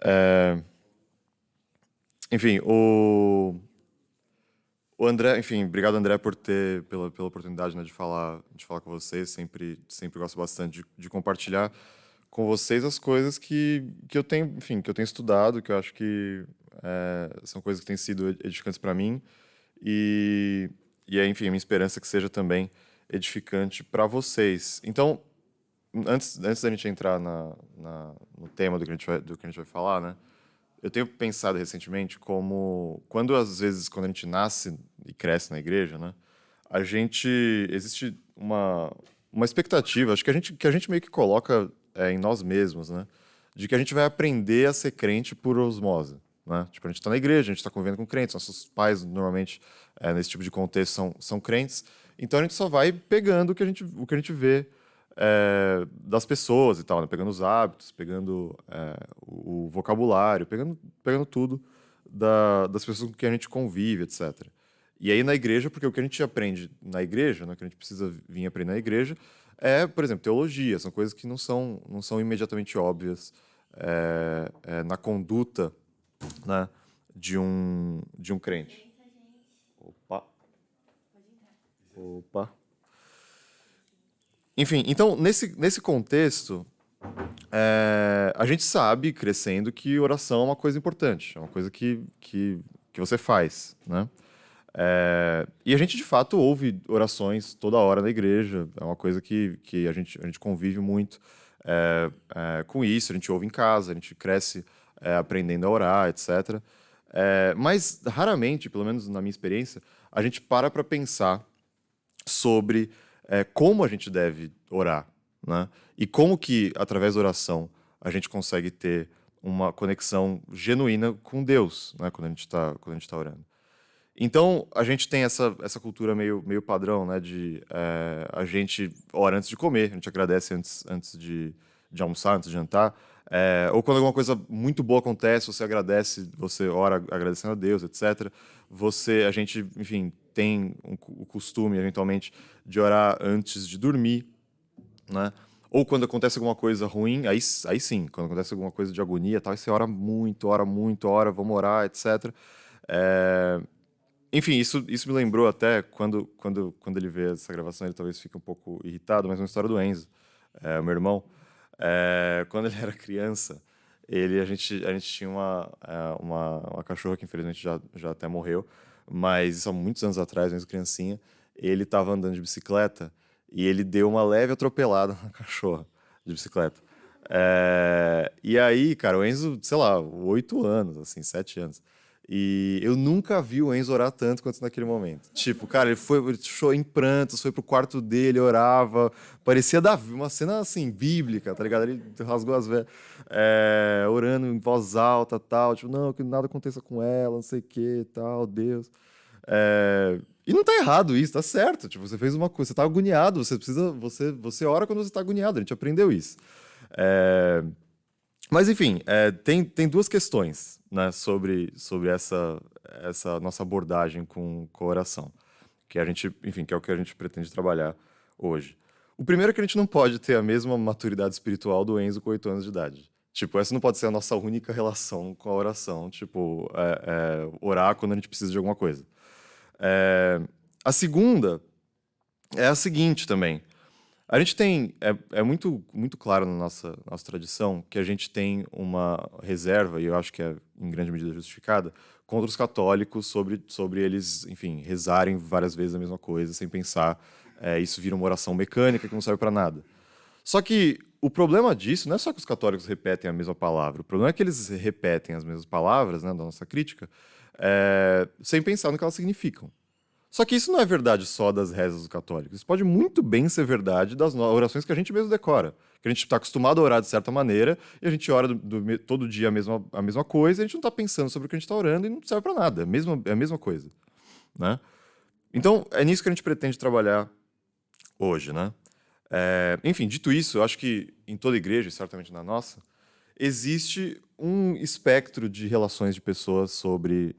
É, enfim, o André, enfim, obrigado, André, pela oportunidade, né, de falar com vocês. Sempre gosto bastante de compartilhar com vocês as coisas que eu tenho, enfim, que eu tenho estudado, que eu acho que são coisas que têm sido edificantes para mim. E, enfim, a minha esperança é que seja também edificante para vocês. Então, antes da gente entrar no tema do que a gente vai falar, né? Eu tenho pensado recentemente como quando a gente nasce e cresce na igreja, né? Existe uma expectativa, acho que a gente meio que coloca em nós mesmos, né? De que a gente vai aprender a ser crente por osmose, né? Tipo, a gente está na igreja, a gente está convivendo com crentes, nossos pais normalmente nesse tipo de contexto são crentes, então a gente só vai pegando o que a gente vê das pessoas e tal, né? Pegando os hábitos, pegando o vocabulário, pegando tudo das pessoas com quem a gente convive, etc. E aí na igreja, porque o que a gente aprende na igreja, né, que a gente precisa vir aprender na igreja, por exemplo, teologia, são coisas que não são imediatamente óbvias na conduta, né, de um crente. Opa, opa. Enfim, então, nesse contexto, a gente sabe, crescendo, que oração é uma coisa importante, é uma coisa que você faz, né? E a gente, de fato, ouve orações toda hora na igreja, é uma coisa que a gente convive muito com isso, a gente ouve em casa, a gente cresce aprendendo a orar, etc. Mas, raramente, pelo menos na minha experiência, a gente para pensar sobre como a gente deve orar, né? E como que, através da oração, a gente consegue ter uma conexão genuína com Deus, né? Quando a gente tá orando. Então, a gente tem essa cultura meio padrão, né? De a gente ora antes de comer, a gente agradece antes de almoçar, antes de jantar. Ou quando alguma coisa muito boa acontece, você agradece, você ora agradecendo a Deus, etc. A gente, enfim, tem o costume, eventualmente, de orar antes de dormir, né? Ou quando acontece alguma coisa ruim, aí sim, quando acontece alguma coisa de agonia, e tal, aí você ora muito, ora, vamos orar, etc. É, enfim, isso me lembrou até quando ele vê essa gravação, ele talvez fique um pouco irritado, mas é uma história do Enzo, o meu irmão. Quando ele era criança, a gente tinha uma cachorra que infelizmente já até morreu, mas isso há muitos anos atrás, mesmo criancinha, ele estava andando de bicicleta e ele deu uma leve atropelada na cachorra de bicicleta. E aí, cara, o Enzo, sei lá, 8 anos, assim, 7 anos. E eu nunca vi o Enzo orar tanto quanto naquele momento. Tipo, cara, ele chorou em prantos, foi pro quarto dele, orava. Parecia Davi, uma cena assim, bíblica, tá ligado? Ele rasgou as vestes, orando em voz alta tal. Tipo, não, que nada aconteça com ela, não sei o que, tal, Deus. E não tá errado isso, tá certo. Tipo, você fez uma coisa, você tá agoniado, você ora quando você tá agoniado, a gente aprendeu isso. É, mas, enfim, tem duas questões, né, sobre essa nossa abordagem com a oração, que a gente, enfim, que é o que a gente pretende trabalhar hoje. O primeiro é que a gente não pode ter a mesma maturidade espiritual do Enzo com 8 anos de idade. Tipo, essa não pode ser a nossa única relação com a oração, tipo, orar quando a gente precisa de alguma coisa. É, a segunda é a seguinte também. A gente tem. É muito claro na nossa tradição que a gente tem uma reserva, e eu acho que é em grande medida justificada, contra os católicos sobre eles, enfim, rezarem várias vezes a mesma coisa, sem pensar. Isso vira uma oração mecânica que não serve para nada. Só que o problema disso não é só que os católicos repetem a mesma palavra, o problema é que eles repetem as mesmas palavras, né, da nossa crítica, sem pensar no que elas significam. Só que isso não é verdade só das rezas dos católicos. Isso pode muito bem ser verdade das orações que a gente mesmo decora. Que a gente está acostumado a orar de certa maneira e a gente ora todo dia a mesma coisa e a gente não está pensando sobre o que a gente está orando e não serve para nada. É a mesma coisa, né? Então, é nisso que a gente pretende trabalhar hoje, né? Enfim, dito isso, eu acho que em toda igreja, e certamente na nossa, existe um espectro de relações de pessoas sobre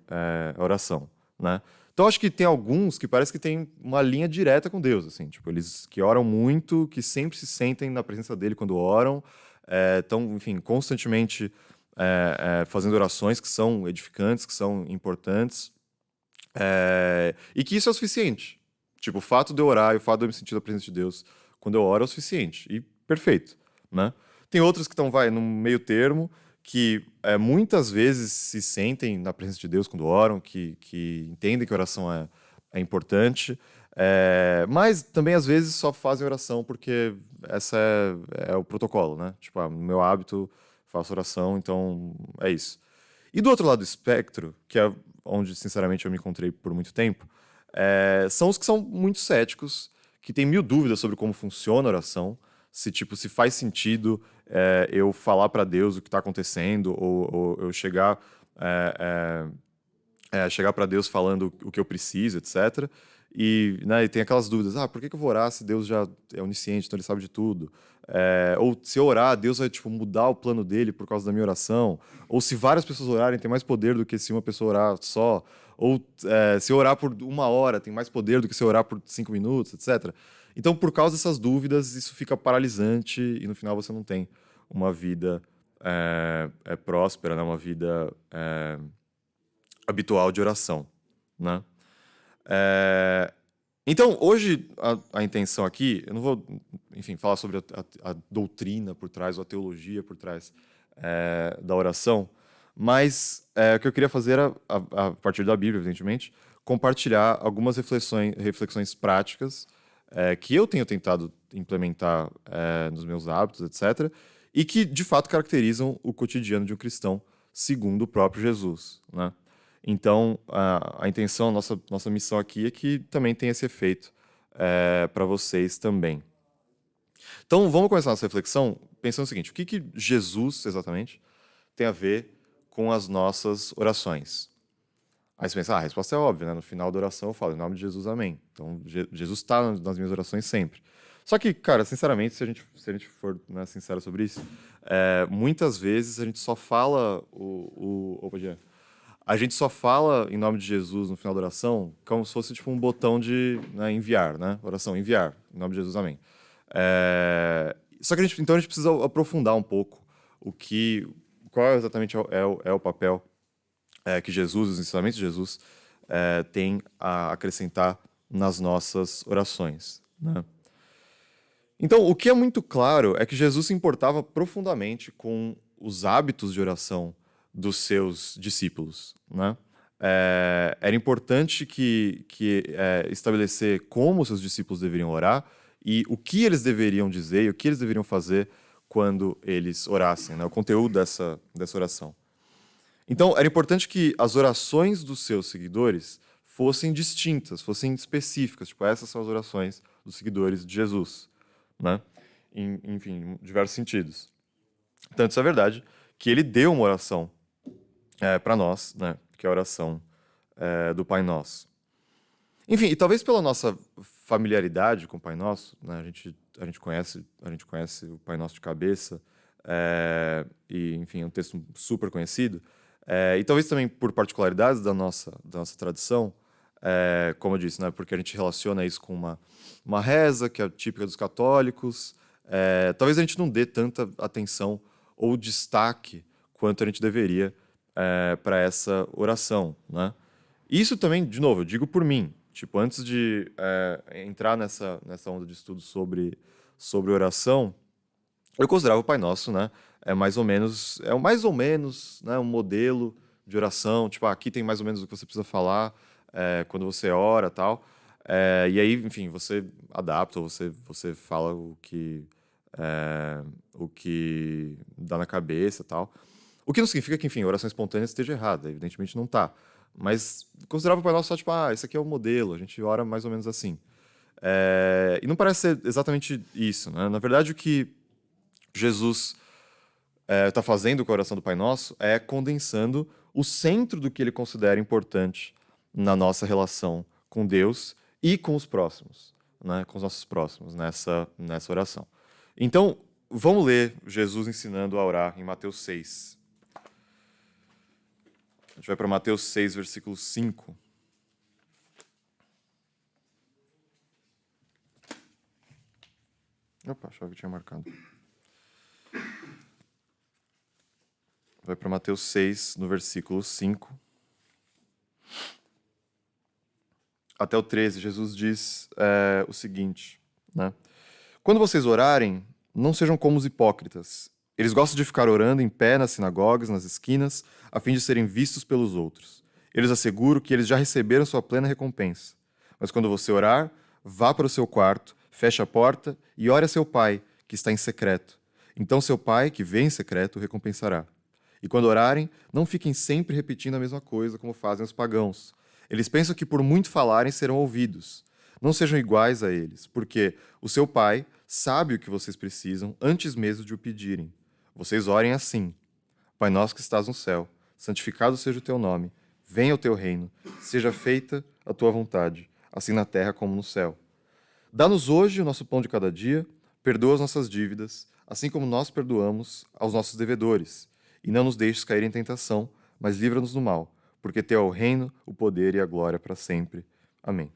a oração, né? Então acho que tem alguns que parece que tem uma linha direta com Deus, assim, tipo, eles que oram muito, que sempre se sentem na presença dele quando oram, estão, enfim, constantemente fazendo orações que são edificantes, que são importantes, e que isso é o suficiente. Tipo, o fato de eu orar e o fato de eu me sentir na presença de Deus quando eu oro é o suficiente. E perfeito, né? Tem outros que estão, no meio termo, que muitas vezes se sentem na presença de Deus quando oram, que entendem que a oração é importante, mas também às vezes só fazem oração porque essa é o protocolo, né? Tipo, no meu hábito, faço oração, então é isso. E do outro lado do espectro, que é onde, sinceramente, eu me encontrei por muito tempo, são os que são muito céticos, que têm mil dúvidas sobre como funciona a oração, se faz sentido eu falar para Deus o que está acontecendo, ou eu chegar para Deus falando o que eu preciso, etc. E tem aquelas dúvidas, por que eu vou orar se Deus já é onisciente, então ele sabe de tudo? Ou se eu orar, Deus vai mudar o plano dele por causa da minha oração? Ou se várias pessoas orarem, tem mais poder do que se uma pessoa orar só? Ou se eu orar por 1 hora, tem mais poder do que se eu orar por 5 minutos, etc. Então, por causa dessas dúvidas, isso fica paralisante e no final você não tem uma vida próspera, né? Uma vida habitual de oração, né? Então, hoje, a intenção aqui, eu não vou, enfim, falar sobre a doutrina por trás, ou a teologia por trás da oração, mas o que eu queria fazer era, a partir da Bíblia, evidentemente, compartilhar algumas reflexões práticas que eu tenho tentado implementar nos meus hábitos, etc., e que, de fato, caracterizam o cotidiano de um cristão, segundo o próprio Jesus, né? Então, a intenção, a nossa missão aqui é que também tenha esse efeito para vocês também. Então, vamos começar nossa reflexão pensando o seguinte: o que Jesus, exatamente, tem a ver com as nossas orações? Aí você pensa, a resposta é óbvia, né? No final da oração eu falo, em nome de Jesus, amém. Então, Jesus está nas minhas orações sempre. Só que, cara, sinceramente, se a gente for, né, sincero sobre isso, muitas vezes a gente só fala Opa, Jean. A gente só fala em nome de Jesus no final da oração como se fosse tipo um botão de, né, enviar, né? Oração, enviar. Em nome de Jesus, amém. Só que então a gente precisa aprofundar um pouco qual exatamente é o papel que Jesus, os ensinamentos de Jesus, tem a acrescentar nas nossas orações, né? Então, o que é muito claro é que Jesus se importava profundamente com os hábitos de oração dos seus discípulos, né? Era importante que estabelecer como os seus discípulos deveriam orar e o que eles deveriam dizer e o que eles deveriam fazer quando eles orassem, né? O conteúdo dessa oração. Então, era importante que as orações dos seus seguidores fossem distintas, fossem específicas. Tipo, essas são as orações dos seguidores de Jesus, né? Enfim, em diversos sentidos. Tanto isso é verdade que ele deu uma oração para nós, né? Que é a oração do Pai Nosso. Enfim, e talvez pela nossa familiaridade com o Pai Nosso, né? A gente conhece o Pai Nosso de cabeça, e, enfim, é um texto super conhecido. E talvez também por particularidades da nossa tradição, como eu disse, né? Porque a gente relaciona isso com uma reza que é típica dos católicos. Talvez a gente não dê tanta atenção ou destaque quanto a gente deveria para essa oração, né? Isso também, de novo, eu digo por mim. Tipo, antes de entrar nessa onda de estudo sobre oração, eu considerava o Pai Nosso, né? Mais ou menos, né, um modelo de oração. Tipo, aqui tem mais ou menos o que você precisa falar quando você ora, tal. E aí, enfim, você adapta, ou você fala o que dá na cabeça, tal. O que não significa que, enfim, a oração espontânea esteja errada. Evidentemente não está. Mas considerava o Pai Nosso só, tipo, esse aqui é o modelo, a gente ora mais ou menos assim. E não parece ser exatamente isso, né? Na verdade, o que Jesus está fazendo com a oração do Pai Nosso é condensando o centro do que ele considera importante na nossa relação com Deus e com os próximos, né? Com os nossos próximos nessa oração. Então, vamos ler Jesus ensinando a orar em Mateus 6. A gente vai para Mateus 6, versículo 5. Opa, achava que tinha marcado. vai para Mateus 6, no versículo 5 até o 13. Jesus diz o seguinte, né? Quando vocês orarem, não sejam como os hipócritas. Eles gostam de ficar orando em pé nas sinagogas, nas esquinas, a fim de serem vistos pelos outros. Eu lhes asseguro que eles já receberam sua plena recompensa. Mas quando você orar, vá para o seu quarto, feche a porta e ore a seu pai, que está em secreto. Então seu pai, que vê em secreto, o recompensará. E quando orarem, não fiquem sempre repetindo a mesma coisa, como fazem os pagãos. Eles pensam que por muito falarem serão ouvidos. Não sejam iguais a eles, porque o seu pai sabe o que vocês precisam antes mesmo de o pedirem. Vocês orem assim: Pai nosso que estás no céu, santificado seja o teu nome, venha o teu reino, seja feita a tua vontade, assim na terra como no céu. Dá-nos hoje o nosso pão de cada dia, perdoa as nossas dívidas, assim como nós perdoamos aos nossos devedores. E não nos deixes cair em tentação, mas livra-nos do mal, porque teu é o reino, o poder e a glória para sempre. Amém.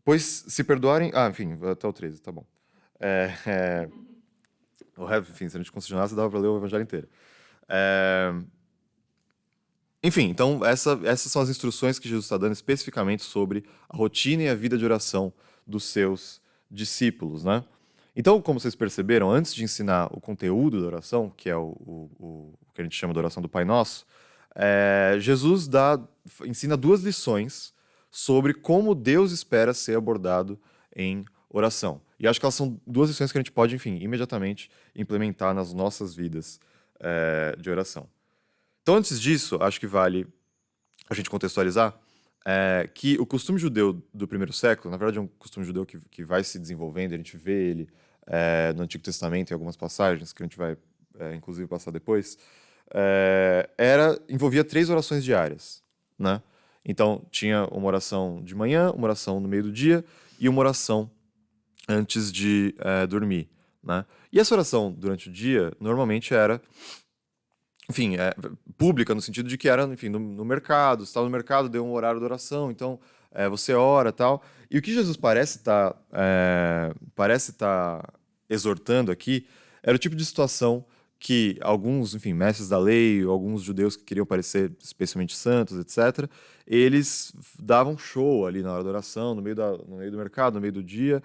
Pois se perdoarem... enfim, até o 13, tá bom. Enfim, se a gente continuasse, dava para ler o evangelho inteiro. Enfim, então essas são as instruções que Jesus está dando especificamente sobre a rotina e a vida de oração dos seus discípulos, né? Então, como vocês perceberam, antes de ensinar o conteúdo da oração, que é o que a gente chama de oração do Pai Nosso, Jesus ensina 2 lições sobre como Deus espera ser abordado em oração. E acho que elas são 2 lições que a gente pode, enfim, imediatamente implementar nas nossas vidas de oração. Então, antes disso, acho que vale a gente contextualizar que o costume judeu do primeiro século, na verdade é um costume judeu que vai se desenvolvendo, a gente vê ele no Antigo Testamento, em algumas passagens, que a gente vai, inclusive, passar depois, envolvia 3 orações diárias, né? Então, tinha uma oração de manhã, uma oração no meio do dia e uma oração antes de dormir, né? E essa oração durante o dia, normalmente era, enfim, pública, no sentido de que era, enfim, no mercado, você estava no mercado, deu um horário de oração, então você ora e tal. E o que Jesus parece estar exortando aqui era o tipo de situação que alguns, enfim, mestres da lei, alguns judeus que queriam parecer especialmente santos, etc., eles davam show ali na hora da oração, no meio do mercado, no meio do dia,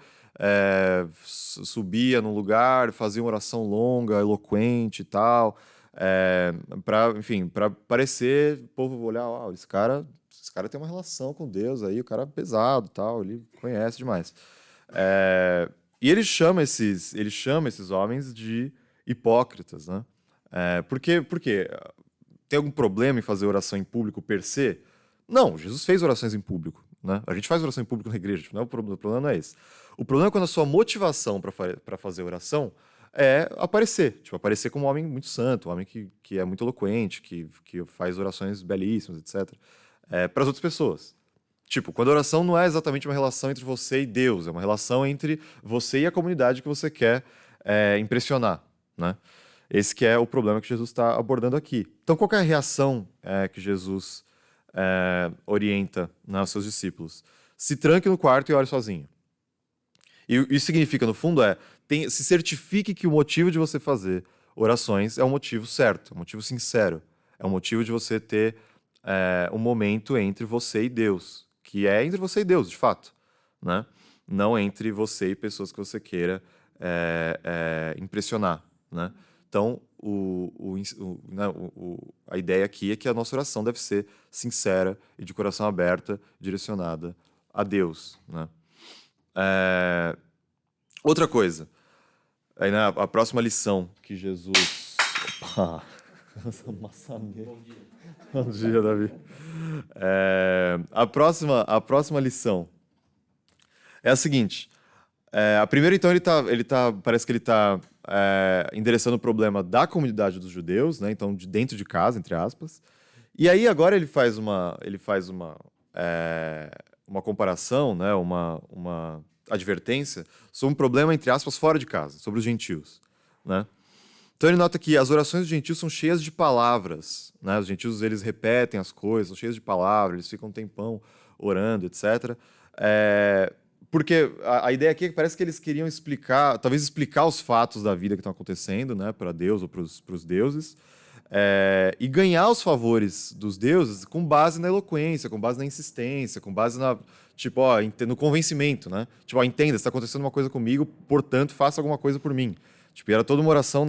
subia num lugar, fazia uma oração longa, eloquente e tal, para parecer, o povo olhar, esse cara tem uma relação com Deus aí, o cara é pesado, tal, ele conhece demais. E ele chama esses homens de hipócritas, né? Por quê? Tem algum problema em fazer oração em público per se? Não, Jesus fez orações em público, né? A gente faz oração em público na igreja, o problema não é esse. O problema é quando a sua motivação para fazer oração é aparecer como um homem muito santo, um homem que é muito eloquente, que faz orações belíssimas, etc., para as outras pessoas. Tipo, quando a oração não é exatamente uma relação entre você e Deus, é uma relação entre você e a comunidade que você quer impressionar, né? Esse que é o problema que Jesus está abordando aqui. Então, qual que é a reação que Jesus orienta, né, aos seus discípulos? Se tranque no quarto e ore sozinho. E isso significa, no fundo, se certifique que o motivo de você fazer orações é um motivo certo, um motivo sincero. É um motivo de você ter um momento entre você e Deus, que é entre você e Deus, de fato, né? Não entre você e pessoas que você queira impressionar, né? Então, a ideia aqui é que a nossa oração deve ser sincera e de coração aberta, direcionada a Deus, né? Outra coisa, aí, né, a próxima lição que Jesus... Opa! Essa maçaneta. Bom dia, Davi. A próxima lição é a seguinte. A primeira, então, parece que ele está endereçando o problema da comunidade dos judeus, né? Então, de dentro de casa, entre aspas. E aí, agora ele faz uma comparação, né? Uma advertência sobre um problema, entre aspas, fora de casa, sobre os gentios, né? Então ele nota que as orações dos gentios são cheias de palavras, né? Os gentios, eles repetem as coisas, são cheios de palavras, eles ficam um tempão orando, etc. Porque a ideia aqui é que parece que eles queriam explicar, talvez explicar os fatos da vida que estão acontecendo, né, para Deus ou para os deuses, e ganhar os favores dos deuses com base na eloquência, com base na insistência, com base na, tipo, ó, no convencimento, né? Tipo, ó, entenda, está acontecendo uma coisa comigo, portanto, faça alguma coisa por mim. Tipo, era toda uma oração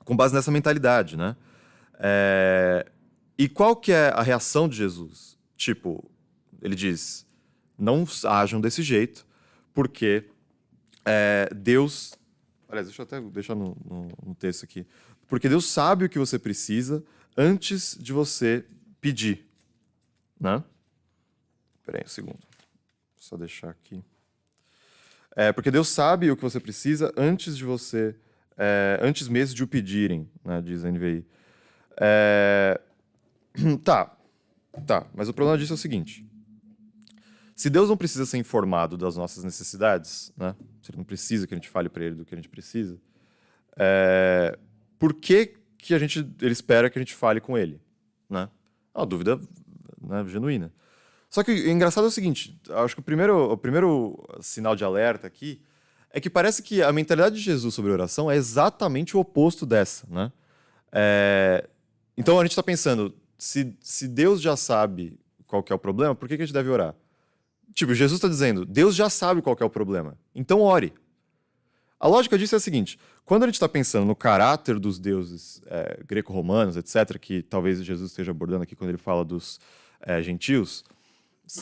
com base nessa mentalidade, né? E qual que é a reação de Jesus? Tipo, ele diz, não ajam desse jeito, porque Deus... Aliás, deixa eu até deixar no texto aqui. Porque Deus sabe o que você precisa antes de você pedir, né? Espera aí um segundo. Só deixar aqui. Porque Deus sabe o que você precisa antes de você... antes mesmo de o pedirem, né? Diz a NVI. Tá, mas o problema disso é o seguinte. Se Deus não precisa ser informado das nossas necessidades, né? Se ele não precisa que a gente fale para ele do que a gente precisa, por que ele espera que a gente fale com ele, né? É uma dúvida, né, genuína. Só que o engraçado é o seguinte, acho que o primeiro sinal de alerta aqui é que parece que a mentalidade de Jesus sobre oração é exatamente o oposto dessa, né? Então a gente está pensando, se Deus já sabe qual que é o problema, por que a gente deve orar? Tipo, Jesus está dizendo, Deus já sabe qual que é o problema, então ore. A lógica disso é a seguinte, quando a gente está pensando no caráter dos deuses greco-romanos, etc., que talvez Jesus esteja abordando aqui quando ele fala dos gentios,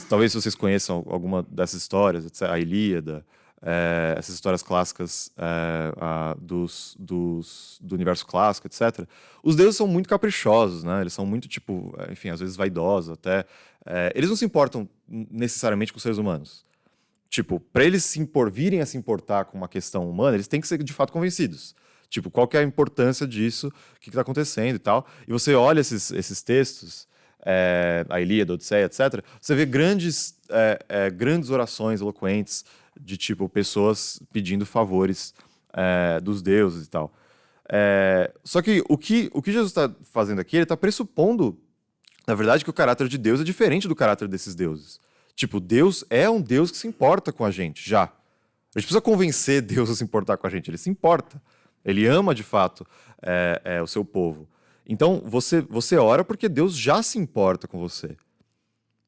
talvez vocês conheçam alguma dessas histórias, etc., a Ilíada, essas histórias clássicas do universo clássico, etc. Os deuses são muito caprichosos, né? Eles são muito, tipo, enfim, às vezes vaidosos até. Eles não se importam necessariamente com os seres humanos. Tipo, para eles virem a se importar com uma questão humana, eles têm que ser de fato convencidos. Tipo, qual que é a importância disso, o que está acontecendo e tal. E você olha esses textos, a Ilíada, a Odisseia, etc., você vê grandes orações eloquentes de, tipo, pessoas pedindo favores dos deuses e tal. Só que o que Jesus está fazendo aqui, ele está pressupondo, na verdade, que o caráter de Deus é diferente do caráter desses deuses. Tipo, Deus é um Deus que se importa com a gente, já. A gente precisa convencer Deus a se importar com a gente. Ele se importa. Ele ama, de fato, o seu povo. Então, você ora porque Deus já se importa com você.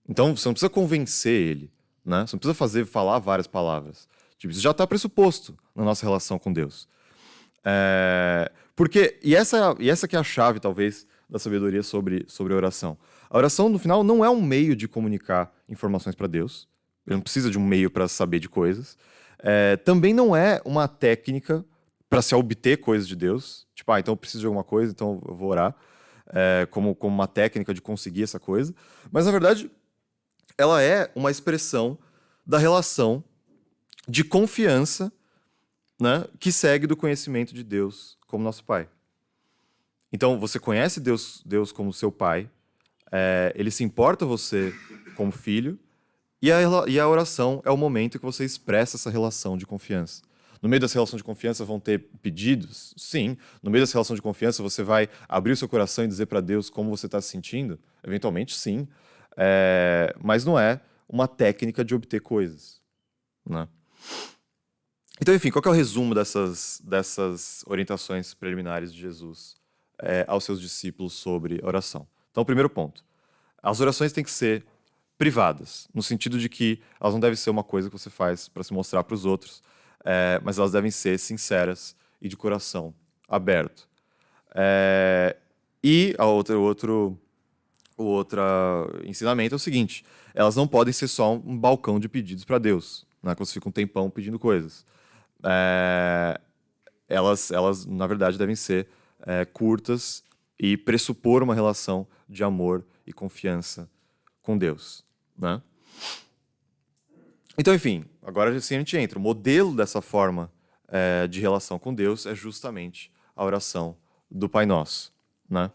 Então, você não precisa convencer ele, né? Você não precisa falar várias palavras. Tipo, isso já está pressuposto na nossa relação com Deus. E essa que é a chave, talvez, da sabedoria sobre a oração. A oração, no final, não é um meio de comunicar informações para Deus. Ele não precisa de um meio para saber de coisas. Também não é uma técnica para se obter coisas de Deus. Tipo, então eu preciso de alguma coisa, então eu vou orar. Como uma técnica de conseguir essa coisa. Mas, na verdade, ela é uma expressão da relação de confiança, né, que segue do conhecimento de Deus como nosso Pai. Então, você conhece Deus como seu Pai, ele se importa você como filho, e a oração é o momento que você expressa essa relação de confiança. No meio dessa relação de confiança vão ter pedidos? Sim. No meio dessa relação de confiança você vai abrir o seu coração e dizer para Deus como você está se sentindo? Eventualmente, sim. Mas não é uma técnica de obter coisas, né? Então, enfim, qual que é o resumo dessas orientações preliminares de Jesus aos seus discípulos sobre oração? Então, o primeiro ponto. As orações têm que ser privadas, no sentido de que elas não devem ser uma coisa que você faz para se mostrar para os outros, mas elas devem ser sinceras e de coração aberto. E o outro ensinamento é o seguinte: elas não podem ser só um balcão de pedidos para Deus, né? Quando você fica um tempão pedindo coisas. Elas, na verdade, devem ser curtas e pressupor uma relação de amor e confiança com Deus, né? Então, enfim, agora assim a gente entra. O modelo dessa forma de relação com Deus é justamente a oração do Pai Nosso, né?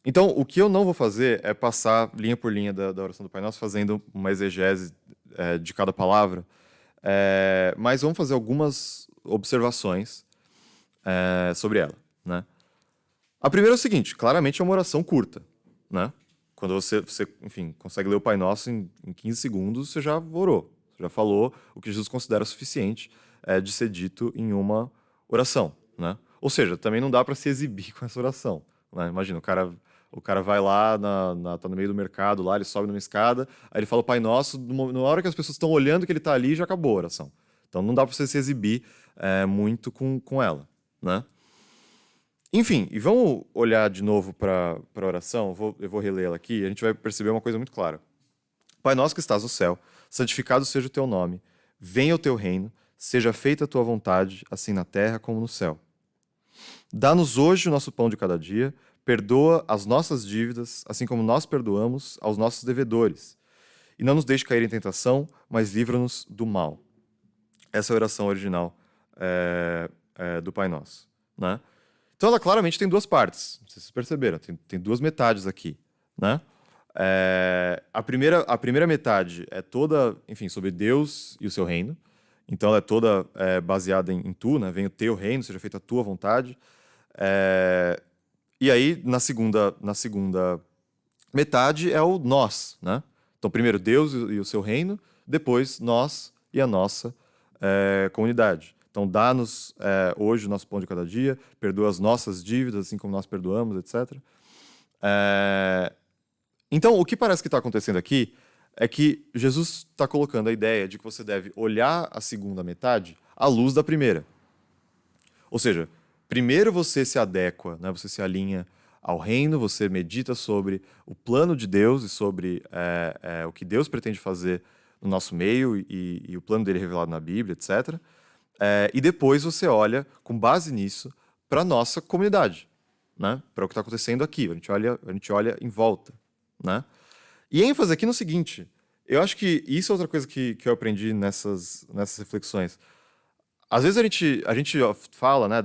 Então, o que eu não vou fazer é passar linha por linha da oração do Pai Nosso, fazendo uma exegese de cada palavra, mas vamos fazer algumas observações sobre ela, né? A primeira é o seguinte: claramente é uma oração curta, né? Quando você, enfim, consegue ler o Pai Nosso em 15 segundos, você já orou. Você já falou o que Jesus considera suficiente de ser dito em uma oração, né? Ou seja, também não dá para se exibir com essa oração, né? Imagina, o cara vai lá, tá no meio do mercado, lá ele sobe numa escada, aí ele fala o Pai Nosso, na hora que as pessoas estão olhando que ele está ali, já acabou a oração. Então não dá para você se exibir muito com ela, né? Enfim, e vamos olhar de novo para a oração, eu vou reler ela aqui, e a gente vai perceber uma coisa muito clara. Pai nosso que estás no céu, santificado seja o teu nome, venha o teu reino, seja feita a tua vontade, assim na terra como no céu. Dá-nos hoje o nosso pão de cada dia, perdoa as nossas dívidas, assim como nós perdoamos aos nossos devedores. E não nos deixe cair em tentação, mas livra-nos do mal. Essa é a oração original do Pai Nosso, né? Então ela claramente tem duas partes, vocês perceberam, tem duas metades aqui, né? A primeira metade é toda, enfim, sobre Deus e o seu reino. Então ela é toda baseada em tu, né? Venha o teu reino, seja feita a tua vontade. E aí, na segunda metade é o nós, né? Então primeiro Deus e o seu reino, depois nós e a nossa comunidade. Então dá-nos hoje o nosso pão de cada dia, perdoa as nossas dívidas, assim como nós perdoamos, etc. Então, o que parece que está acontecendo aqui é que Jesus está colocando a ideia de que você deve olhar a segunda metade à luz da primeira. Ou seja, primeiro você se adequa, né? Você se alinha ao reino, você medita sobre o plano de Deus e sobre o que Deus pretende fazer no nosso meio e o plano dele revelado na Bíblia, etc. E depois você olha, com base nisso, para a nossa comunidade, né? Para o que está acontecendo aqui. A gente olha em volta, né? E ênfase aqui no seguinte, eu acho que isso é outra coisa que eu aprendi nessas reflexões. Às vezes a gente fala, né,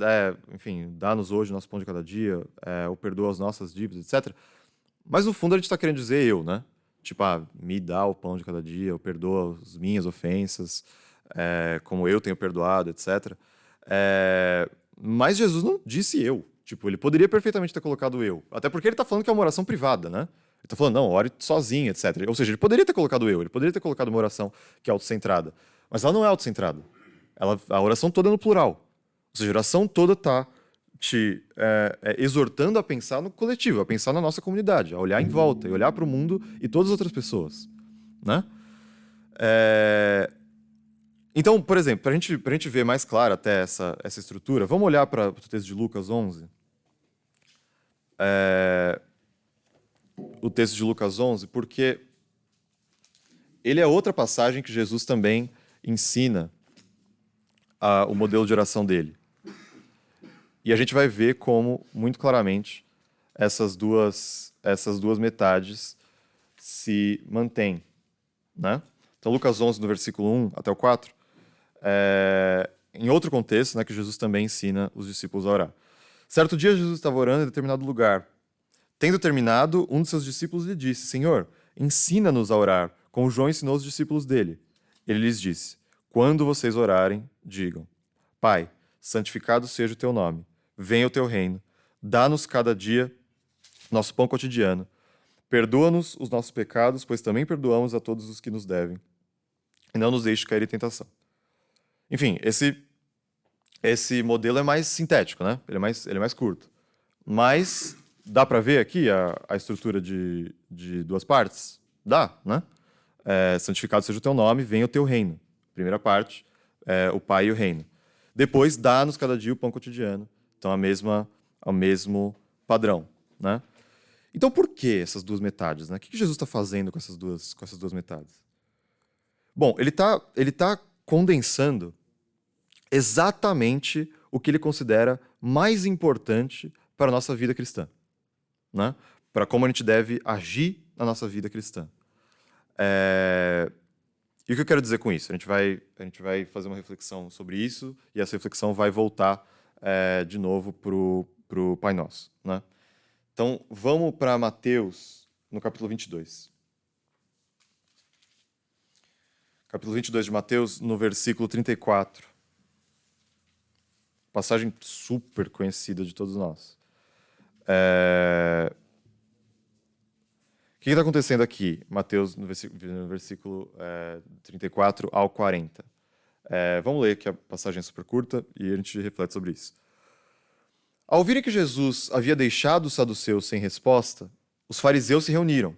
enfim, dá-nos hoje o nosso pão de cada dia, ou perdoa as nossas dívidas, etc. Mas no fundo a gente está querendo dizer eu, né? Tipo, me dá o pão de cada dia, ou perdoa as minhas ofensas, como eu tenho perdoado, etc. Mas Jesus não disse eu. Tipo, ele poderia perfeitamente ter colocado eu. Até porque ele está falando que é uma oração privada, né? Ele está falando, não, ore sozinho, etc. Ou seja, ele poderia ter colocado eu, ele poderia ter colocado uma oração que é autocentrada. Mas ela não é autocentrada. A oração toda é no plural. Ou seja, a oração toda está te exortando a pensar no coletivo, a pensar na nossa comunidade, a olhar em volta, e olhar para o mundo e todas as outras pessoas, né? Então, por exemplo, para a gente ver mais claro até essa estrutura, vamos olhar para o texto de Lucas 11. O texto de Lucas 11, porque ele é outra passagem que Jesus também ensina o modelo de oração dele. E a gente vai ver como, muito claramente, essas duas metades se mantêm, né? Então, Lucas 11, no versículo 1 até o 4, em outro contexto, né, que Jesus também ensina os discípulos a orar. Certo dia, Jesus estava orando em determinado lugar. Tendo terminado, um de seus discípulos lhe disse, Senhor, ensina-nos a orar, como João ensinou os discípulos dele. Ele lhes disse, quando vocês orarem, digam, Pai, santificado seja o teu nome, venha o teu reino, dá-nos cada dia nosso pão cotidiano, perdoa-nos os nossos pecados, pois também perdoamos a todos os que nos devem, e não nos deixe cair em tentação. Enfim, esse modelo é mais sintético, né? Ele é mais curto. Mas dá para ver aqui a estrutura de duas partes? Dá, né? Santificado seja o teu nome, venha o teu reino. Primeira parte, o Pai e o reino. Depois, dá-nos cada dia o pão cotidiano. Então, o mesmo padrão, né? Então, por que essas duas metades, né? O que Jesus está fazendo com essas duas metades? Bom, ele tá condensando exatamente o que ele considera mais importante para a nossa vida cristã, né? Para como a gente deve agir na nossa vida cristã. E o que eu quero dizer com isso? A gente vai fazer uma reflexão sobre isso e essa reflexão vai voltar de novo para o Pai Nosso, né? Então, vamos para Mateus, no capítulo 22. Capítulo 22 de Mateus, no versículo 34. Passagem super conhecida de todos nós. que está acontecendo aqui, Mateus, no versículo 34 ao 40? Vamos ler, que a passagem é super curta, e a gente reflete sobre isso. Ao ouvirem que Jesus havia deixado os saduceus sem resposta, os fariseus se reuniram.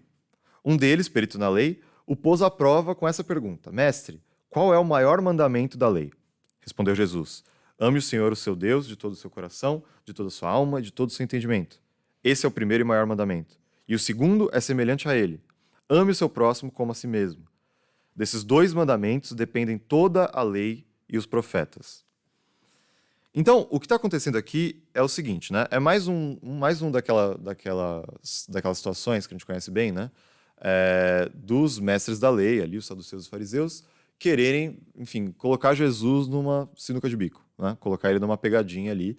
Um deles, perito na lei, o pôs à prova com essa pergunta: Mestre, qual é o maior mandamento da lei? Respondeu Jesus: Ame o Senhor, o seu Deus, de todo o seu coração, de toda a sua alma e de todo o seu entendimento. Esse é o primeiro e maior mandamento. E o segundo é semelhante a ele: ame o seu próximo como a si mesmo. Desses dois mandamentos dependem toda a lei e os profetas. Então, o que está acontecendo aqui é o seguinte, né? É mais um daquelas situações que a gente conhece bem, né? Dos mestres da lei, ali, os saduceus e os fariseus, quererem, enfim, colocar Jesus numa sinuca de bico, né? Colocar ele numa pegadinha ali,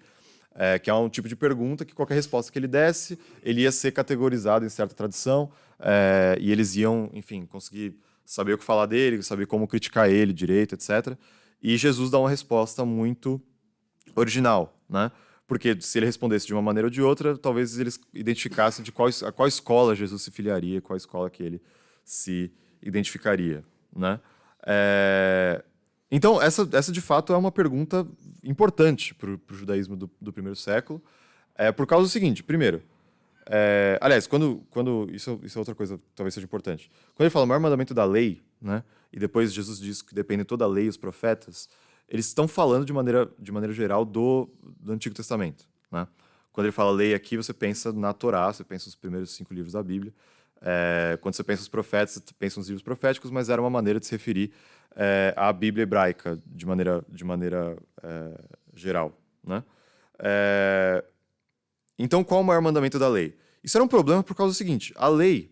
que é um tipo de pergunta que qualquer resposta que ele desse, ele ia ser categorizado em certa tradição, e eles iam, enfim, conseguir saber o que falar dele, saber como criticar ele direito, etc. E Jesus dá uma resposta muito original, né? Porque se ele respondesse de uma maneira ou de outra, talvez eles identificassem a qual escola Jesus se filiaria, qual escola que ele se identificaria, né? Então, essa de fato é uma pergunta importante para o judaísmo do primeiro século, por causa do seguinte: primeiro, aliás, isso é outra coisa que talvez seja importante. Quando ele fala o maior mandamento da lei, né, e depois Jesus diz que depende toda a lei e os profetas, eles estão falando de maneira geral do Antigo Testamento, né? Quando ele fala lei aqui, você pensa na Torá, você pensa nos primeiros 5 livros da Bíblia. Quando você pensa nos profetas, você pensa nos livros proféticos, mas era uma maneira de se referir à Bíblia hebraica de maneira geral, né? Então, qual é o maior mandamento da lei? Isso era um problema por causa do seguinte: a lei,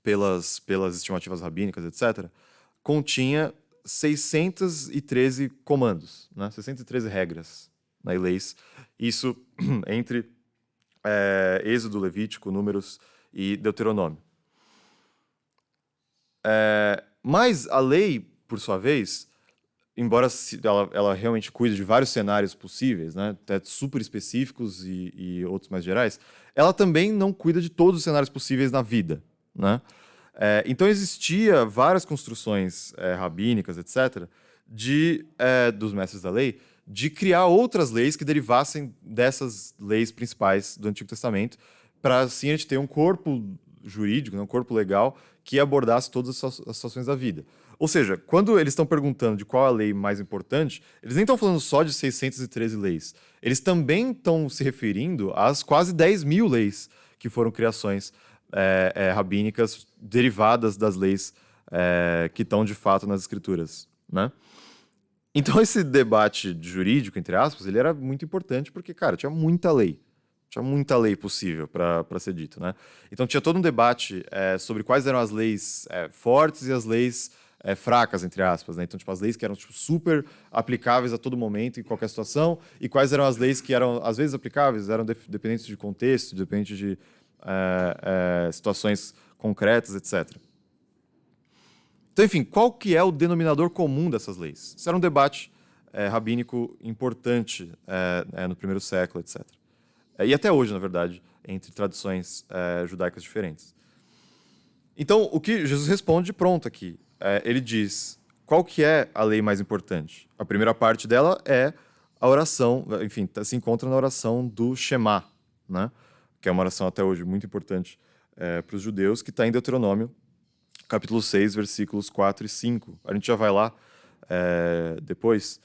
pelas estimativas rabínicas, etc., continha 613 comandos, né? 613 regras, né, e leis. Isso entre Êxodo, Levítico, Números e Deuteronômio. Mas a lei, por sua vez, embora ela realmente cuide de vários cenários possíveis, né, até super específicos e outros mais gerais, ela também não cuida de todos os cenários possíveis na vida, né? Então existia várias construções rabínicas, etc., dos mestres da lei, de criar outras leis que derivassem dessas leis principais do Antigo Testamento, para assim a gente ter um corpo jurídico, né, um corpo legal que abordasse todas as situações da vida. Ou seja, quando eles estão perguntando de qual é a lei mais importante, eles nem estão falando só de 613 leis. Eles também estão se referindo às quase 10.000 leis que foram criações rabínicas derivadas das leis que estão de fato nas escrituras, né? Então esse debate jurídico, entre aspas, ele era muito importante porque, cara, tinha muita lei possível para ser dito, né? Então tinha todo um debate sobre quais eram as leis fortes e as leis fracas, entre aspas, né? Então, tipo, as leis que eram super aplicáveis a todo momento, em qualquer situação, e quais eram as leis que eram, às vezes, aplicáveis, eram dependentes de contexto, dependentes de situações concretas, etc. Então, enfim, qual que é o denominador comum dessas leis? Isso era um debate rabínico importante no primeiro século, etc. E até hoje, na verdade, entre tradições judaicas diferentes. Então, o que Jesus responde pronto aqui? Ele diz, qual que é a lei mais importante? A primeira parte dela é a oração, enfim, se encontra na oração do Shema, né? Que é uma oração até hoje muito importante para os judeus, que está em Deuteronômio, capítulo 6, versículos 4 e 5. A gente já vai lá depois.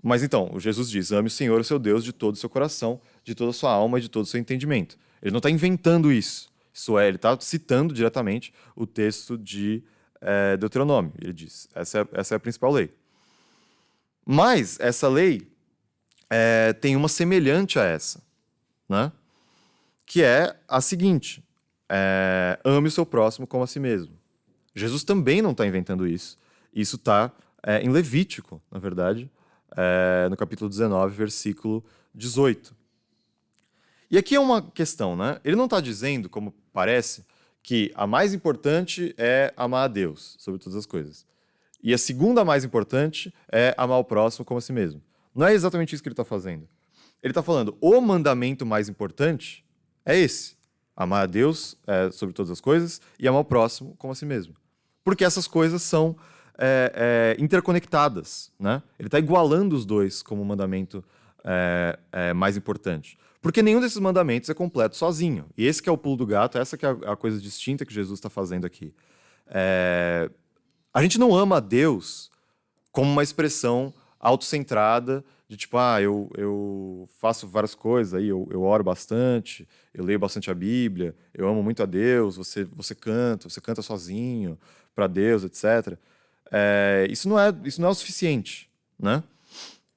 Mas então, Jesus diz, ame o Senhor, o seu Deus, de todo o seu coração, de toda a sua alma e de todo o seu entendimento. Ele não está inventando isso. Isso ele está citando diretamente o texto de Deuteronômio. Ele diz, essa é a principal lei. Mas essa lei tem uma semelhante a essa, né? Que é a seguinte, ame o seu próximo como a si mesmo. Jesus também não está inventando isso. Isso está em Levítico, na verdade, no capítulo 19, versículo 18. E aqui é uma questão, né? Ele não está dizendo, como parece, que a mais importante é amar a Deus sobre todas as coisas. E a segunda mais importante é amar o próximo como a si mesmo. Não é exatamente isso que ele está fazendo. Ele está falando, o mandamento mais importante é esse. Amar a Deus sobre todas as coisas e amar o próximo como a si mesmo. Porque essas coisas são interconectadas, né? Ele está igualando os dois como mandamento mais importante. Porque nenhum desses mandamentos é completo sozinho. E esse que é o pulo do gato, essa que é a coisa distinta que Jesus está fazendo aqui. A gente não ama a Deus como uma expressão autocentrada de tipo, eu faço várias coisas aí, eu oro bastante, eu leio bastante a Bíblia, eu amo muito a Deus, você canta sozinho para Deus, etc. Isso não é o suficiente, né?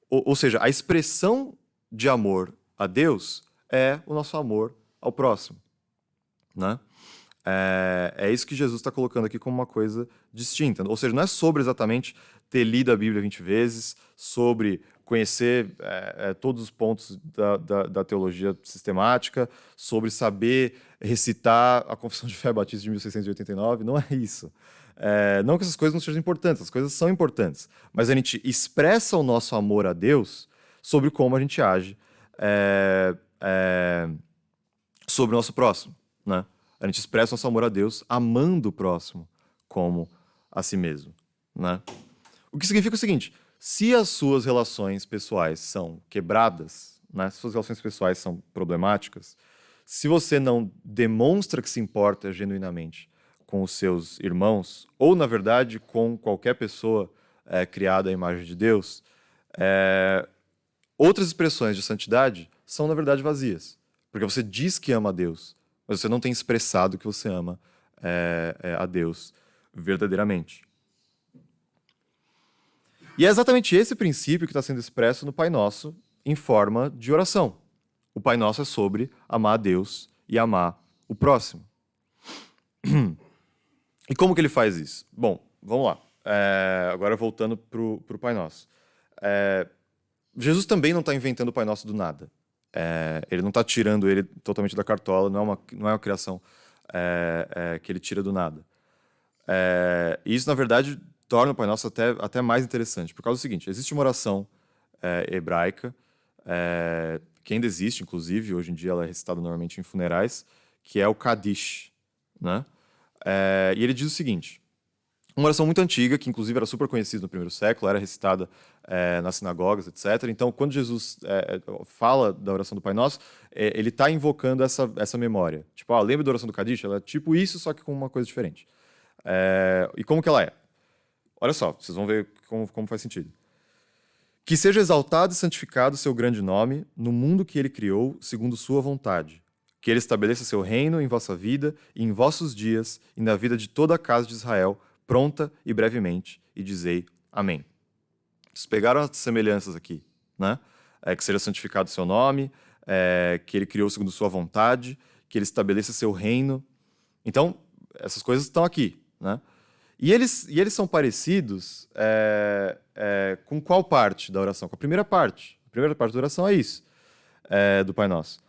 Ou seja, a expressão de amor a Deus é o nosso amor ao próximo, né? É isso que Jesus está colocando aqui como uma coisa distinta. Ou seja, não é sobre exatamente ter lido a Bíblia 20 vezes, sobre conhecer todos os pontos da teologia sistemática, sobre saber recitar a Confissão de Fé Batista de 1689. Não é isso. Não que essas coisas não sejam importantes, as coisas são importantes, mas a gente expressa o nosso amor a Deus sobre como a gente age sobre o nosso próximo, né? A gente expressa nosso amor a Deus amando o próximo como a si mesmo, né? O que significa o seguinte: se as suas relações pessoais são quebradas, né? Se suas relações pessoais são problemáticas, se você não demonstra que se importa genuinamente com os seus irmãos, ou, na verdade, com qualquer pessoa criada à imagem de Deus, outras expressões de santidade são, na verdade, vazias. Porque você diz que ama a Deus, mas você não tem expressado que você ama a Deus verdadeiramente. E é exatamente esse princípio que está sendo expresso no Pai Nosso em forma de oração. O Pai Nosso é sobre amar a Deus e amar o próximo. E como que ele faz isso? Bom, vamos lá. Agora voltando para o Pai Nosso. Jesus também não está inventando o Pai Nosso do nada. Ele não está tirando ele totalmente da cartola, não é uma criação que ele tira do nada. E isso, na verdade, torna o Pai Nosso até mais interessante, por causa do seguinte: existe uma oração hebraica, que ainda existe, inclusive, hoje em dia ela é recitada normalmente em funerais, que é o Kadish, né? E ele diz o seguinte: uma oração muito antiga, que inclusive era super conhecida no primeiro século, era recitada nas sinagogas, etc. Então, quando Jesus fala da oração do Pai Nosso, ele está invocando essa memória. Tipo, lembra da oração do Kadish? Ela é tipo isso, só que com uma coisa diferente. E como que ela é? Olha só, vocês vão ver como faz sentido. Que seja exaltado e santificado o seu grande nome no mundo que ele criou, segundo sua vontade. Que ele estabeleça seu reino em vossa vida e em vossos dias e na vida de toda a casa de Israel, pronta e brevemente, e dizei amém. Vocês pegaram as semelhanças aqui, né? Que seja santificado o seu nome, que ele criou segundo sua vontade, que ele estabeleça seu reino. Então, essas coisas estão aqui, né? E eles são parecidos com qual parte da oração? Com a primeira parte. A primeira parte da oração é isso, do Pai Nosso.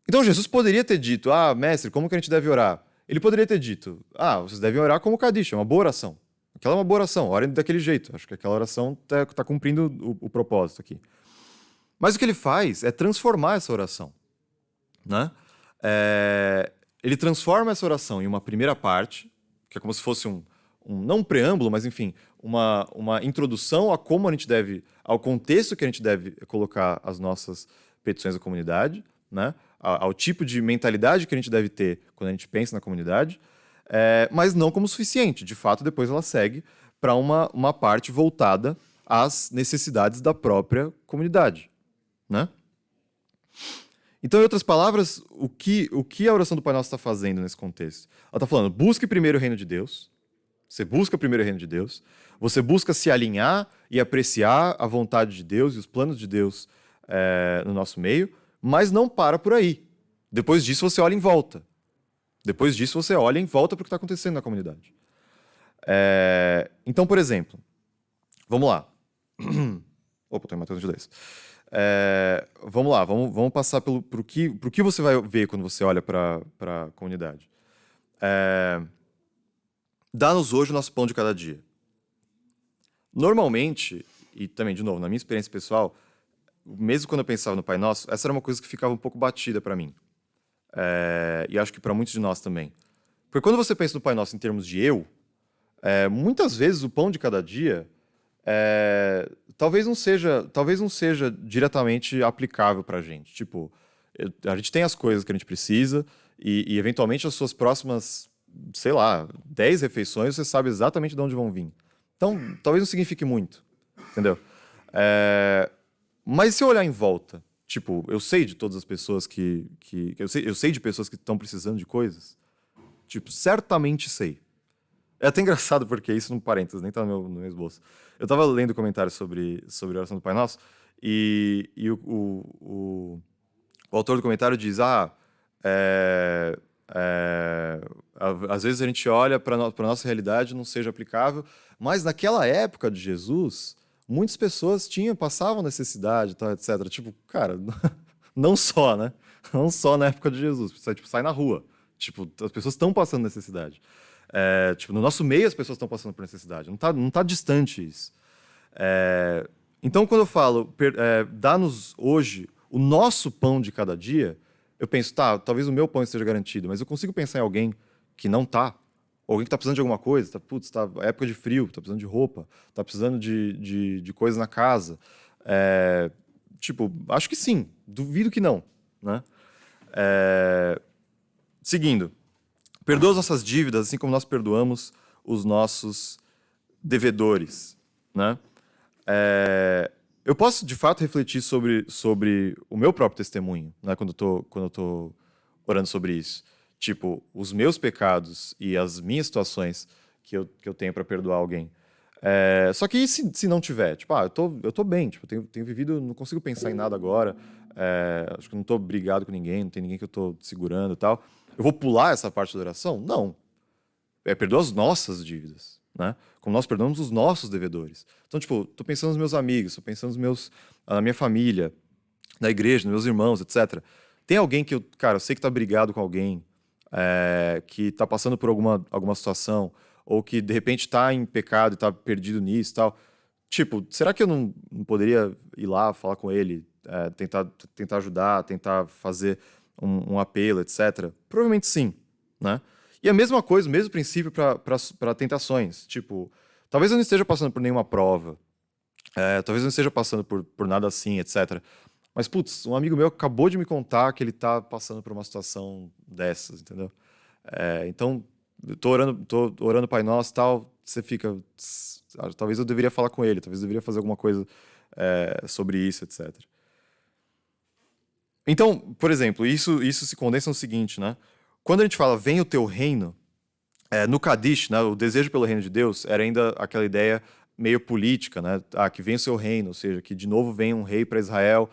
Então Jesus poderia ter dito: mestre, como que a gente deve orar? Ele poderia ter dito: vocês devem orar como Kadish, é uma boa oração. Aquela é uma boa oração, orem daquele jeito. Acho que aquela oração está cumprindo o propósito aqui. Mas o que ele faz é transformar essa oração, né? Ele transforma essa oração em uma primeira parte, que é como se fosse não um preâmbulo, mas enfim, uma introdução a como a gente deve, ao contexto que a gente deve colocar as nossas petições à comunidade, né? Ao tipo de mentalidade que a gente deve ter quando a gente pensa na comunidade, mas não como suficiente. De fato, depois ela segue para uma parte voltada às necessidades da própria comunidade, né? Então, em outras palavras, o que a oração do Pai Nosso está fazendo nesse contexto? Ela está falando: busque primeiro o reino de Deus. Você busca primeiro o reino de Deus. Você busca se alinhar e apreciar a vontade de Deus e os planos de Deus no nosso meio, mas não para por aí. Depois disso, você olha em volta. Depois disso, você olha em volta para o que está acontecendo na comunidade. Então, por exemplo, vamos lá. Opa, estou em Mateus 22. Vamos lá, vamos passar pro que você vai ver quando você olha para a comunidade. Dá-nos hoje o nosso pão de cada dia. Normalmente, e também, de novo, na minha experiência pessoal, mesmo quando eu pensava no Pai Nosso, essa era uma coisa que ficava um pouco batida para mim. E acho que para muitos de nós também. Porque quando você pensa no Pai Nosso em termos de eu, muitas vezes o pão de cada dia talvez não seja diretamente aplicável para a gente. Tipo, a gente tem as coisas que a gente precisa e eventualmente as suas próximas, sei lá, 10 refeições você sabe exatamente de onde vão vir. Então, talvez não signifique muito, entendeu? Mas se eu olhar em volta, tipo, eu sei de todas as pessoas eu sei de pessoas que estão precisando de coisas. Tipo, certamente sei. É até engraçado porque isso, num parênteses, nem tá no meu esboço. Eu tava lendo comentários sobre a oração do Pai Nosso e o autor do comentário diz: é, às vezes a gente olha para a nossa realidade não seja aplicável, mas naquela época de Jesus, muitas pessoas passavam necessidade, tal, etc. Tipo, cara, não só, né? Não só na época de Jesus, tipo, sai na rua. Tipo, as pessoas estão passando necessidade. Tipo, no nosso meio as pessoas estão passando por necessidade. Não tá distante isso. Então, quando eu falo, dá-nos hoje o nosso pão de cada dia, eu penso, tá, talvez o meu pão esteja garantido, mas eu consigo pensar em alguém que não tá, ou alguém que tá precisando de alguma coisa, tá época de frio, tá precisando de roupa, tá precisando de coisa na casa. Tipo, acho que sim, duvido que não, né? Seguindo, perdoa as nossas dívidas, assim como nós perdoamos os nossos devedores, né? Eu posso, de fato, refletir sobre o meu próprio testemunho, né, quando eu tô orando sobre isso. Tipo, os meus pecados e as minhas situações que eu tenho para perdoar alguém. Só que e se não tiver? Tipo, eu tô bem, tipo, tenho vivido, não consigo pensar em nada agora, acho que não tô brigado com ninguém, não tem ninguém que eu tô segurando e tal. Eu vou pular essa parte da oração? Não. Perdoa as nossas dívidas, né? Como nós perdoamos os nossos devedores. Então, tipo, tô pensando nos meus amigos, tô pensando na minha família, na igreja, nos meus irmãos, etc. Tem alguém que eu sei que tá brigado com alguém, que tá passando por alguma situação, ou que de repente tá em pecado e tá perdido nisso e tal. Tipo, será que eu não poderia ir lá, falar com ele, tentar ajudar, tentar fazer um apelo, etc? Provavelmente sim, né? E a mesma coisa, o mesmo princípio para tentações. Tipo, talvez eu não esteja passando por nenhuma prova, talvez eu não esteja passando por nada assim, etc. Mas, putz, um amigo meu acabou de me contar que ele tá passando por uma situação dessas, entendeu? Então, eu tô orando Pai Nosso e tal, você fica. Talvez eu deveria falar com ele, talvez eu deveria fazer alguma coisa sobre isso, etc. Então, por exemplo, isso se condensa no seguinte, né? Quando a gente fala vem o teu reino, no Kadish, né, o desejo pelo reino de Deus era ainda aquela ideia meio política, né? Que vem o seu reino, ou seja, que de novo venha um rei para Israel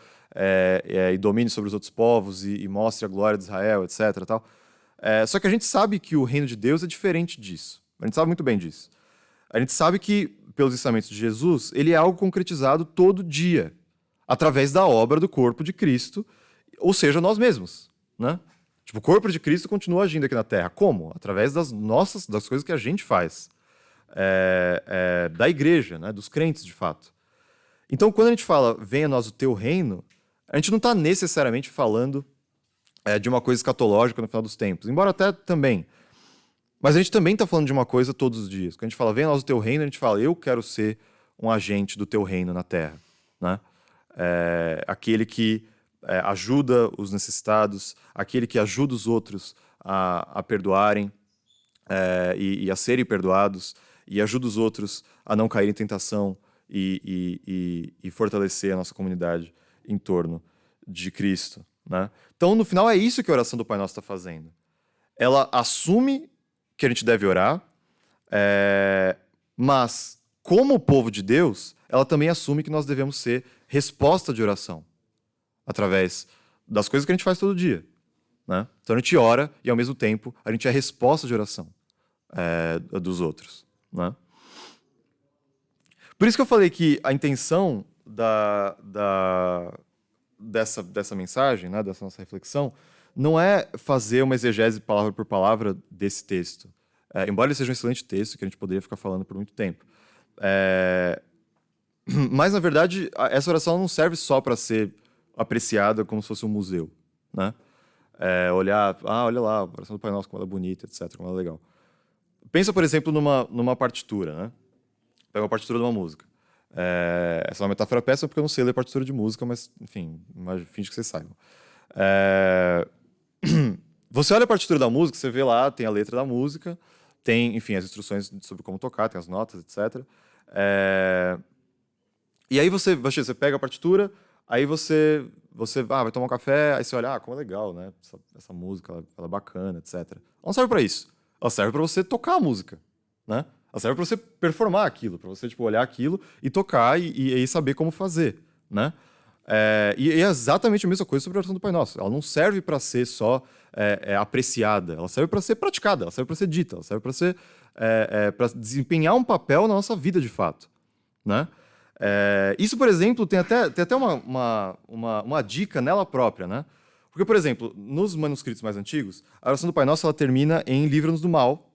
e domine sobre os outros povos e mostre a glória de Israel, etc. Tal. Só que a gente sabe que o reino de Deus é diferente disso. A gente sabe muito bem disso. A gente sabe que, pelos ensinamentos de Jesus, ele é algo concretizado todo dia, através da obra do corpo de Cristo, ou seja, nós mesmos, né? Tipo, o corpo de Cristo continua agindo aqui na Terra. Como? Através das coisas que a gente faz. Da igreja, né? Dos crentes, de fato. Então, quando a gente fala, venha a nós o teu reino, a gente não está necessariamente falando de uma coisa escatológica no final dos tempos. Embora até também. Mas a gente também está falando de uma coisa todos os dias. Quando a gente fala, venha a nós o teu reino, a gente fala, eu quero ser um agente do teu reino na Terra. Né? Aquele que ajuda os necessitados, aquele que ajuda os outros a perdoarem e a serem perdoados, e ajuda os outros a não cair em tentação e fortalecer a nossa comunidade em torno de Cristo. Né? Então, no final, é isso que a oração do Pai Nosso está fazendo. Ela assume que a gente deve orar, mas, como povo de Deus, ela também assume que nós devemos ser resposta de oração, através das coisas que a gente faz todo dia. Né? Então a gente ora e, ao mesmo tempo, a gente é resposta de oração dos outros. Né? Por isso que eu falei que a intenção dessa mensagem, né, dessa nossa reflexão, não é fazer uma exegese palavra por palavra desse texto. Embora ele seja um excelente texto, que a gente poderia ficar falando por muito tempo. Mas, na verdade, essa oração não serve só para ser apreciada como se fosse um museu. Né? Olhar, olha lá, a oração do Pai Nosso, como ela é bonita, etc., como ela é legal. Pensa, por exemplo, numa partitura, né? Pega uma partitura de uma música. Essa é uma metáfora péssima porque eu não sei ler partitura de música, mas, enfim, finge que vocês saibam. Você olha a partitura da música, você vê lá, tem a letra da música, tem, enfim, as instruções sobre como tocar, tem as notas, etc. E aí você pega a partitura, aí você vai tomar um café, aí você olha, como é legal, né? Essa música, ela é bacana, etc. Ela não serve para isso. Ela serve para você tocar a música, né? Ela serve para você performar aquilo, para você tipo, olhar aquilo e tocar e saber como fazer, né? E é exatamente a mesma coisa sobre a oração do Pai Nosso. Ela não serve para ser só apreciada, ela serve para ser praticada, ela serve para ser dita, ela serve para ser para desempenhar um papel na nossa vida de fato, né? Isso, por exemplo, tem até uma dica nela própria, né? Porque, por exemplo, nos manuscritos mais antigos, a oração do Pai Nosso ela termina em livra-nos do mal,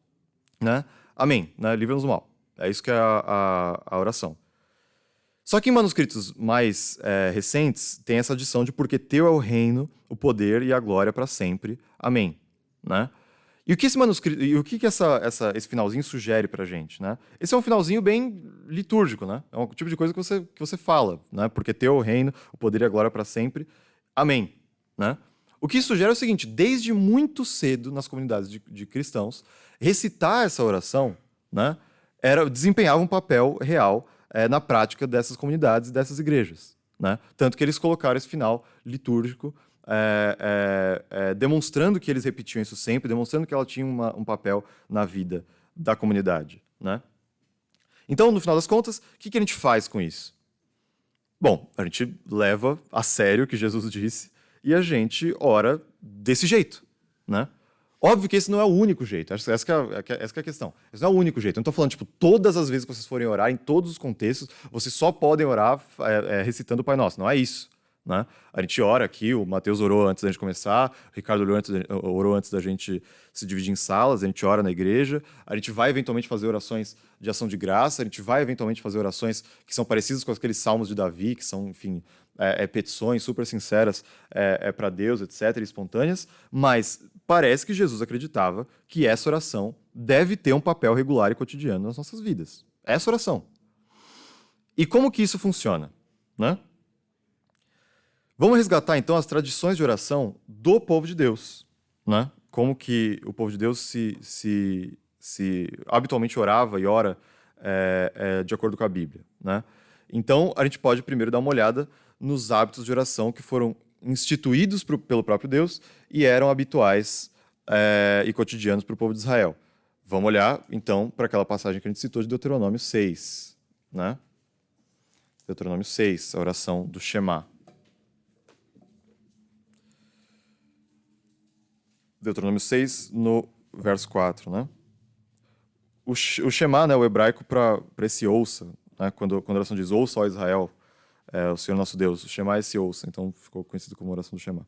né? Amém, né? Livra-nos do mal. É isso que é a oração. Só que em manuscritos mais recentes tem essa adição de porque teu é o reino, o poder e a glória para sempre. Amém, né? E o que esse manuscrito, e o que esse finalzinho sugere pra gente, né? Esse é um finalzinho bem litúrgico, né? É um tipo de coisa que você fala, né? Porque teu é o reino, o poder e a glória para sempre. Amém, né? O que isso sugere é o seguinte: desde muito cedo nas comunidades de cristãos, recitar essa oração, né, desempenhava um papel real na prática dessas comunidades e dessas igrejas, né? Tanto que eles colocaram esse final litúrgico demonstrando que eles repetiam isso sempre, demonstrando que ela tinha um papel na vida da comunidade, né? Então, no final das contas, o que a gente faz com isso? Bom, a gente leva a sério o que Jesus disse e a gente ora desse jeito, né? Óbvio que esse não é o único jeito, essa que é a questão. Esse não é o único jeito. Eu não estou falando, tipo, todas as vezes que vocês forem orar, em todos os contextos, vocês só podem orar recitando o Pai Nosso. Não é isso. Né? A gente ora aqui, o Matheus orou antes da gente começar, o Ricardo orou antes da gente se dividir em salas, a gente ora na igreja, a gente vai eventualmente fazer orações de ação de graça, a gente vai eventualmente fazer orações que são parecidas com aqueles salmos de Davi, que são, enfim, petições super sinceras para Deus, etc., espontâneas, mas parece que Jesus acreditava que essa oração deve ter um papel regular e cotidiano nas nossas vidas. Essa oração. E como que isso funciona? Né? Vamos resgatar, então, as tradições de oração do povo de Deus, né? Como que o povo de Deus se habitualmente orava e ora de acordo com a Bíblia, né? Então, a gente pode primeiro dar uma olhada nos hábitos de oração que foram instituídos pelo próprio Deus e eram habituais e cotidianos para o povo de Israel. Vamos olhar, então, para aquela passagem que a gente citou de Deuteronômio 6, né? Deuteronômio 6, a oração do Shema. Deuteronômio 6, no verso 4, né? O Shema, né, o hebraico para esse ouça, né, quando a oração diz ouça, ó Israel, o Senhor nosso Deus, o Shema é esse ouça, então ficou conhecido como oração do Shema.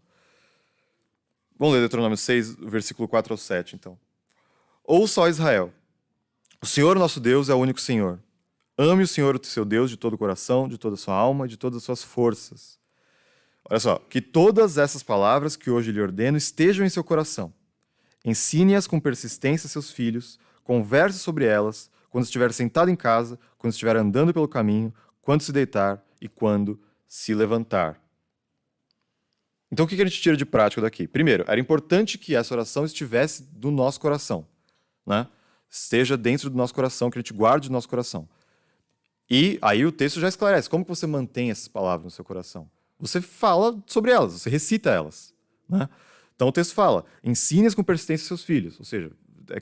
Vamos ler Deuteronômio 6, versículo 4 ao 7, então. Ouça, ó Israel, o Senhor nosso Deus é o único Senhor. Ame o Senhor, o seu Deus, de todo o coração, de toda a sua alma e de todas as suas forças. Olha só, que todas essas palavras que hoje lhe ordeno estejam em seu coração. Ensine-as com persistência a seus filhos, converse sobre elas, quando estiver sentado em casa, quando estiver andando pelo caminho, quando se deitar e quando se levantar. Então, o que a gente tira de prático daqui? Primeiro, era importante que essa oração estivesse do nosso coração, né? Esteja dentro do nosso coração, que a gente guarde do nosso coração. E aí o texto já esclarece como que você mantém essas palavras no seu coração. Você fala sobre elas, você recita elas, né? Então o texto fala, ensine-as com persistência aos seus filhos, ou seja,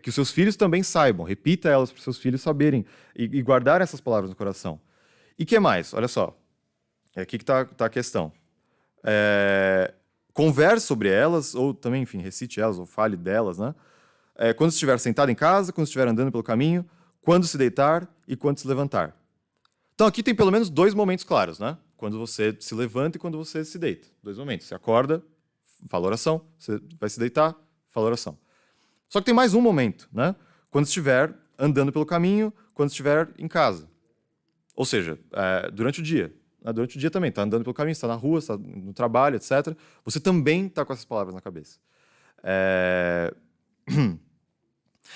que os seus filhos também saibam, repita elas para os seus filhos saberem e guardar essas palavras no coração. E que mais? Olha só, aqui que está a questão. Converse sobre elas, ou também, enfim, recite elas, ou fale delas, né? Quando estiver sentado em casa, quando estiver andando pelo caminho, quando se deitar e quando se levantar. Então aqui tem pelo menos 2 momentos claros, né? Quando você se levanta e quando você se deita. 2 momentos. Você acorda, fala oração, você vai se deitar, fala oração. Só que tem mais um momento, né? Quando estiver andando pelo caminho, quando estiver em casa. Ou seja, durante o dia. Durante o dia também, está andando pelo caminho, está na rua, está no trabalho, etc. Você também está com essas palavras na cabeça. É...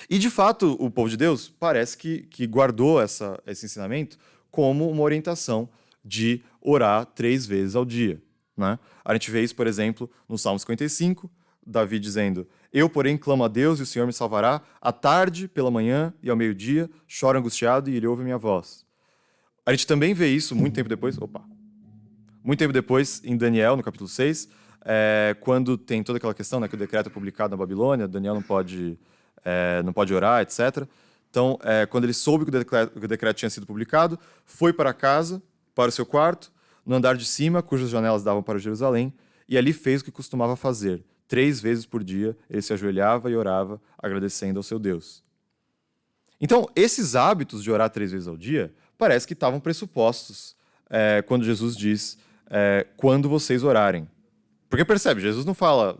E, de fato, o povo de Deus parece que guardou esse ensinamento como uma orientação de orar 3 vezes ao dia, né? A gente vê isso, por exemplo, no Salmo 55, Davi dizendo: Eu, porém, clamo a Deus e o Senhor me salvará. À tarde, pela manhã e ao meio-dia, choro angustiado e ele ouve a minha voz. A gente também vê isso muito tempo depois. Muito tempo depois, em Daniel, no capítulo 6, quando tem toda aquela questão, né, que o decreto é publicado na Babilônia, Daniel não pode orar, etc. Então, quando ele soube que o decreto tinha sido publicado, foi para casa, para o seu quarto, no andar de cima, cujas janelas davam para Jerusalém, e ali fez o que costumava fazer. 3 vezes por dia, ele se ajoelhava e orava, agradecendo ao seu Deus. Então, esses hábitos de orar 3 vezes ao dia, parece que estavam pressupostos quando Jesus diz, quando vocês orarem. Porque percebe, Jesus não fala...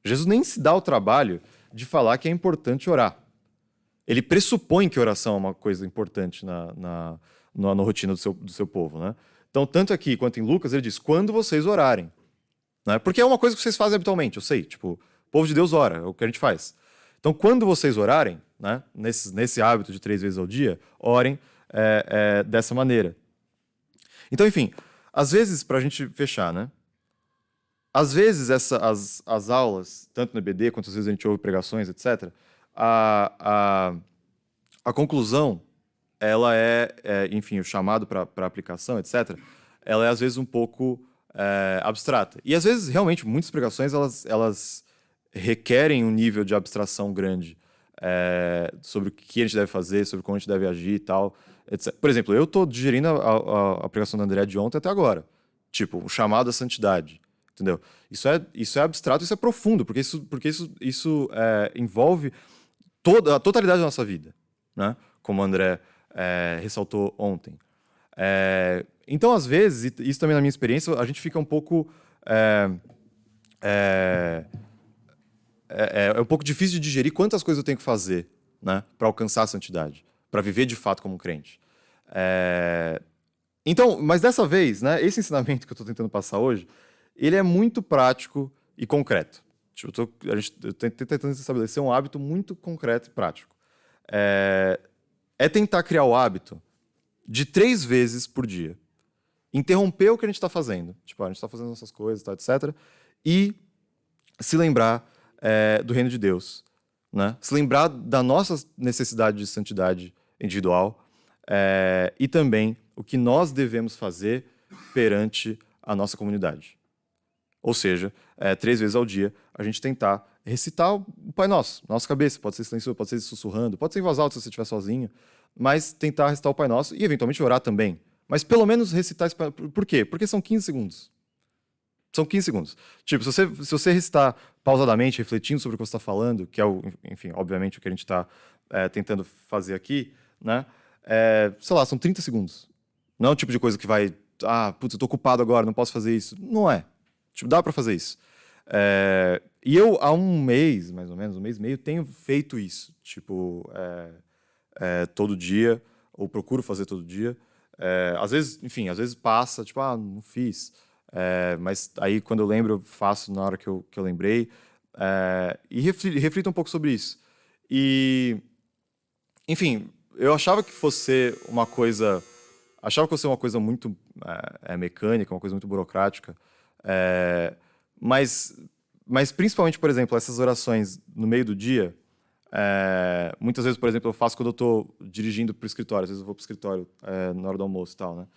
Jesus nem se dá o trabalho de falar que é importante orar. Ele pressupõe que oração é uma coisa importante na rotina do seu povo, né? Então, tanto aqui quanto em Lucas, ele diz, quando vocês orarem. Né? Porque é uma coisa que vocês fazem habitualmente, eu sei. Tipo, o povo de Deus ora, é o que a gente faz. Então, quando vocês orarem, né, nesse hábito de 3 vezes ao dia, orem dessa maneira. Então, enfim, às vezes, para a gente fechar, né? Às vezes, as aulas, tanto no EBD quanto às vezes a gente ouve pregações, etc., a conclusão, ela enfim, o chamado para aplicação, etc., ela é às vezes um pouco abstrata. E às vezes, realmente, muitas pregações, elas requerem um nível de abstração grande sobre o que a gente deve fazer, sobre como a gente deve agir e tal, etc. Por exemplo, eu estou digerindo a pregação da André de ontem até agora. Tipo, o chamado à santidade. Entendeu? Isso é abstrato, isso é profundo, porque isso envolve a totalidade da nossa vida, né? Como o André ressaltou ontem. Então, às vezes, e isso também na minha experiência, a gente fica um pouco... É um pouco difícil de digerir quantas coisas eu tenho que fazer, né, para alcançar a santidade, para viver de fato como um crente. Então, mas dessa vez, né, esse ensinamento que eu estou tentando passar hoje, ele é muito prático e concreto. Tipo, eu estou tentando estabelecer um hábito muito concreto e prático. É tentar criar o hábito de 3 vezes por dia. Interromper o que a gente está fazendo. Tipo, a gente está fazendo nossas coisas, tá, etc. E se lembrar do reino de Deus. Né? Se lembrar da nossa necessidade de santidade individual e também o que nós devemos fazer perante a nossa comunidade. Ou seja, 3 vezes ao dia, a gente tentar recitar o Pai Nosso, na nossa cabeça. Pode ser silencioso, pode ser sussurrando, pode ser em voz alta se você estiver sozinho, mas tentar recitar o Pai Nosso e, eventualmente, orar também. Mas, pelo menos, recitar esse Pai Nosso. Por quê? Porque são 15 segundos. São 15 segundos. Tipo, se você recitar pausadamente, refletindo sobre o que você está falando, que é, enfim, obviamente, o que a gente está tentando fazer aqui, né? Sei lá, são 30 segundos. Não é o tipo de coisa que vai... putz, eu estou ocupado agora, não posso fazer isso. Não é. Tipo, dá para fazer isso. E eu, há um mês, mais ou menos, um mês e meio, tenho feito isso. Tipo, todo dia, ou procuro fazer todo dia. Às vezes, enfim, às vezes passa, tipo, não fiz. Mas aí, quando eu lembro, eu faço na hora que eu lembrei. E reflito um pouco sobre isso. E, enfim, eu achava que fosse uma coisa... Achava que fosse uma coisa muito mecânica, uma coisa muito burocrática. Mas principalmente, por exemplo, essas orações no meio do dia, muitas vezes, por exemplo, eu faço quando eu estou dirigindo para o escritório. Às vezes eu vou para o escritório na hora do almoço e tal, né?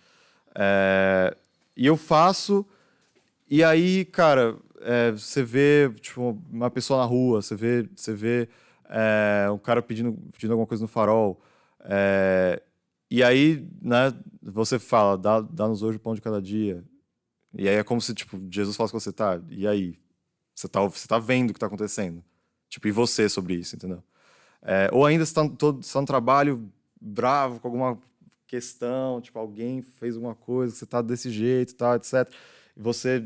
E eu faço, e aí, cara, você vê tipo, uma pessoa na rua, você vê um cara pedindo alguma coisa no farol, e aí, né, você fala, dá-nos hoje o pão de cada dia. E aí é como se, tipo, Jesus falasse com você, tá, e aí? Você tá vendo o que tá acontecendo. Tipo, e você sobre isso, entendeu? Ou ainda você tá no trabalho bravo com alguma questão, tipo, alguém fez alguma coisa, você tá desse jeito, tá, etc. E você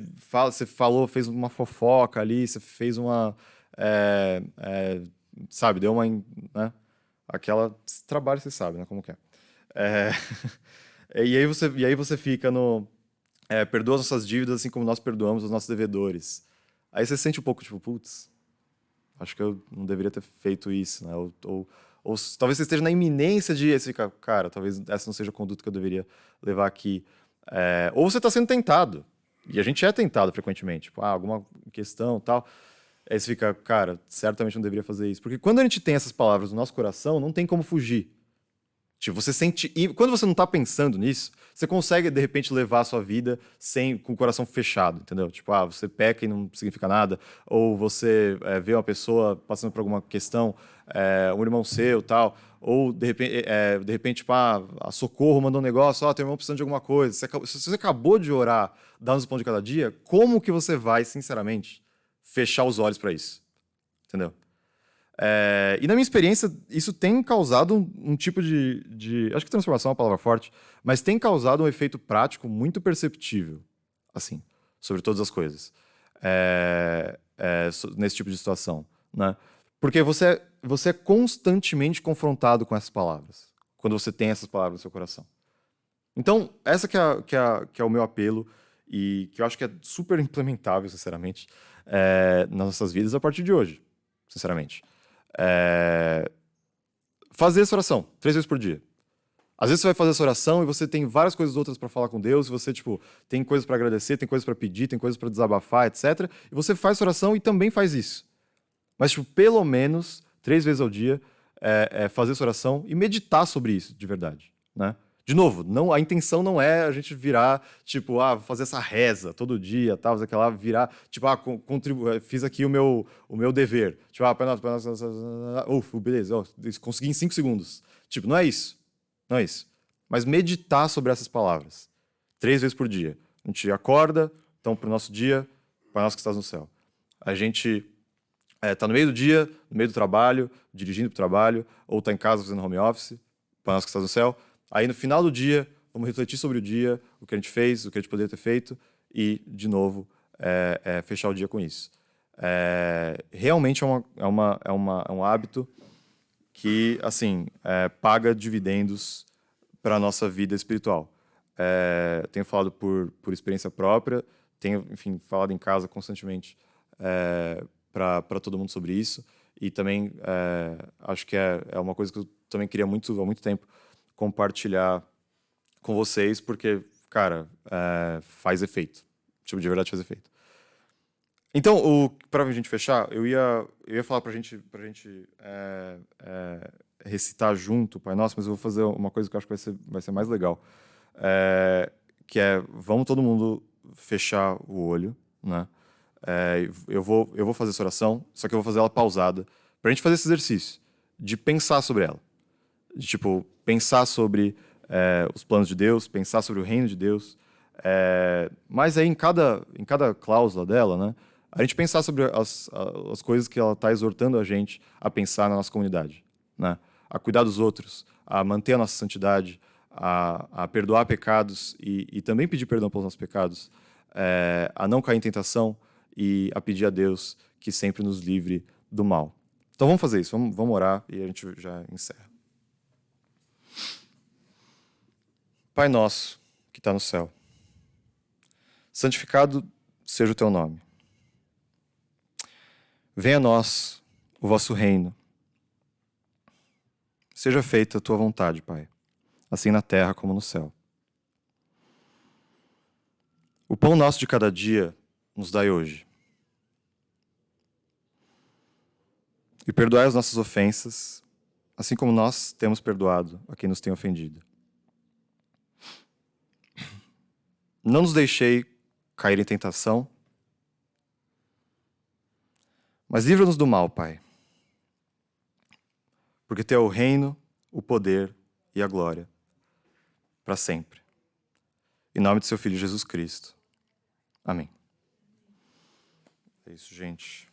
fez uma fofoca ali, você fez uma... sabe, deu uma... Né? Trabalho, você sabe, né, como que é. E aí você fica no... perdoa as nossas dívidas assim como nós perdoamos os nossos devedores. Aí você sente um pouco, tipo, putz, acho que eu não deveria ter feito isso, né? Ou talvez você esteja na iminência de esse cara, talvez essa não seja a conduta que eu deveria levar aqui. Ou você está sendo tentado, e a gente é tentado frequentemente, tipo, alguma questão tal. Aí você fica, cara, certamente não deveria fazer isso. Porque quando a gente tem essas palavras no nosso coração, não tem como fugir. Tipo, você sente. E quando você não tá pensando nisso, você consegue, de repente, levar a sua vida com o coração fechado, entendeu? Tipo, você peca e não significa nada. Ou você vê uma pessoa passando por alguma questão, um irmão seu tal. Ou, de repente tipo, a Socorro mandou um negócio, teu irmão precisando de alguma coisa. Se você acabou de orar, dar uns pão de cada dia, como que você vai, sinceramente, fechar os olhos para isso? Entendeu? E na minha experiência, isso tem causado um tipo de. Acho que transformação é uma palavra forte, mas tem causado um efeito prático muito perceptível, assim, sobre todas as coisas. Nesse tipo de situação. Né? Porque você é constantemente confrontado com essas palavras, quando você tem essas palavras no seu coração. Então, essa que é o meu apelo, e que eu acho que é super implementável, sinceramente, nas nossas vidas a partir de hoje, sinceramente. Fazer essa oração 3 vezes por dia. Às vezes você vai fazer essa oração e você tem várias coisas outras para falar com Deus, você tipo tem coisas para agradecer, tem coisas para pedir, tem coisas para desabafar, etc. E você faz essa oração e também faz isso. Mas tipo, pelo menos 3 vezes ao dia fazer essa oração e meditar sobre isso de verdade, né? De novo, a intenção não é a gente virar, tipo, fazer essa reza todo dia, tal, fazer aquela virar, tipo, fiz aqui o meu dever. Tipo, beleza, consegui em 5 segundos. Tipo, não é isso. Não é isso. Mas meditar sobre essas palavras. 3 vezes por dia. A gente acorda, então, para o nosso dia, Pai Nosso que estás no céu. A gente tá no meio do dia, no meio do trabalho, dirigindo para o trabalho, ou tá em casa fazendo home office, Pai Nosso que estás no céu. Aí no final do dia, vamos refletir sobre o dia, o que a gente fez, o que a gente poderia ter feito, e, de novo, fechar o dia com isso. Realmente é um hábito que, assim, paga dividendos para a nossa vida espiritual. Tenho falado por experiência própria, tenho, enfim, falado em casa constantemente para todo mundo sobre isso, e também acho que é uma coisa que eu também queria há muito tempo compartilhar com vocês, porque, cara, faz efeito. Tipo, de verdade faz efeito. Então, para a gente fechar, eu ia falar pra gente recitar junto o Pai Nosso, mas eu vou fazer uma coisa que eu acho que vai ser mais legal. Que vamos todo mundo fechar o olho, né? Eu vou fazer essa oração, só que eu vou fazer ela pausada, pra gente fazer esse exercício de pensar sobre ela. De, tipo, pensar sobre os planos de Deus, pensar sobre o reino de Deus. Mas aí, em cada cláusula dela, né, a gente pensar sobre as coisas que ela está exortando a gente a pensar na nossa comunidade. Né? A cuidar dos outros, a manter a nossa santidade, a perdoar pecados e também pedir perdão pelos nossos pecados, a não cair em tentação e a pedir a Deus que sempre nos livre do mal. Então vamos fazer isso, vamos orar e a gente já encerra. Pai nosso, que está no céu, santificado seja o teu nome. Venha a nós o vosso reino. Seja feita a tua vontade, Pai, assim na terra como no céu. O pão nosso de cada dia nos dai hoje. E perdoai as nossas ofensas, assim como nós temos perdoado a quem nos tem ofendido. Não nos deixei cair em tentação, mas livra-nos do mal, Pai. Porque teu é o reino, o poder e a glória, para sempre. Em nome de seu Filho Jesus Cristo. Amém. É isso, gente.